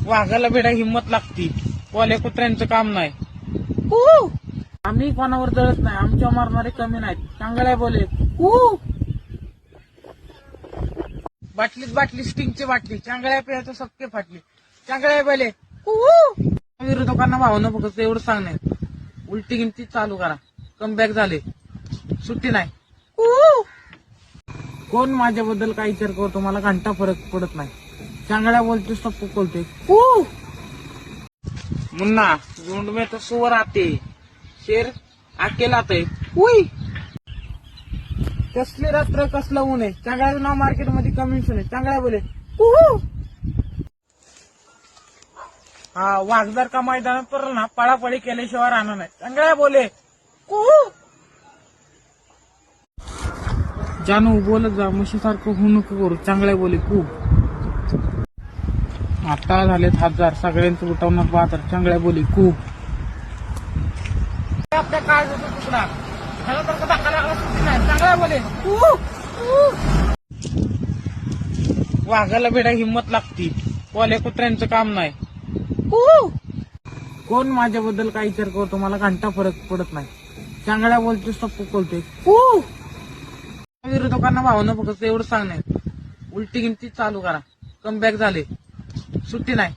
वाघाला भेडा हिंमत लागती, कोल्या कुत्र्यांचं काम नाही. आम्ही कोणावर जळत नाही, आमच्या मारणारे कमी नाहीत. चांगल्या बोले बाटलीत बाटली स्टिंगची बाटली, चांगल्या पेयाचं सबके फाटली. चांगल्या बोले विरोधकांना भावना बघत एवढं सांगणे. उलटी गिनती चालू करा, कमबॅक झाले, सुट्टी नाही. कोण माझ्याबद्दल काय विचार करतो मला घंटा फरक पडत नाही. चांगल्या बोलतोस तो पुकलतोय. मुन्ना झुंड में तो सुअर आते, शेर अकेला आते. कसली रात्र कसलं ऊन आहे. चांगल्याचं नाव मार्केटमध्ये कमिशन आहे. चांगल्या बोले हा वाघ जर का मैदानात पडला ना, पळापळी केल्याशिवाय राहणार नाही. चांगल्या बोले जानू बोलत जा, म्हशीसारखं होऊ नको करू. चांगल्या बोले आता झालेत 1000 सगळ्यांचं उठवणार 72. चांगल्या बोली आपल्या काळजाचा तुकडा ह्याला तर का धक्का लागला सुट्टी नाही. चांगल्या बोले वाघाला भेडा हिंमत लागती, कोल्या कुत्र्यांचं काम नाही. कोण माझ्याबद्दल काय विचार करतो मला घंटा फरक पडत नाही. चांगल्या बोलतोस तो पुकलतोय. विरोधकांना भावना बघत एवढं सांगणे. उलटी गिनती चालू करा, कमबॅक झाले, सुट्टी नाही.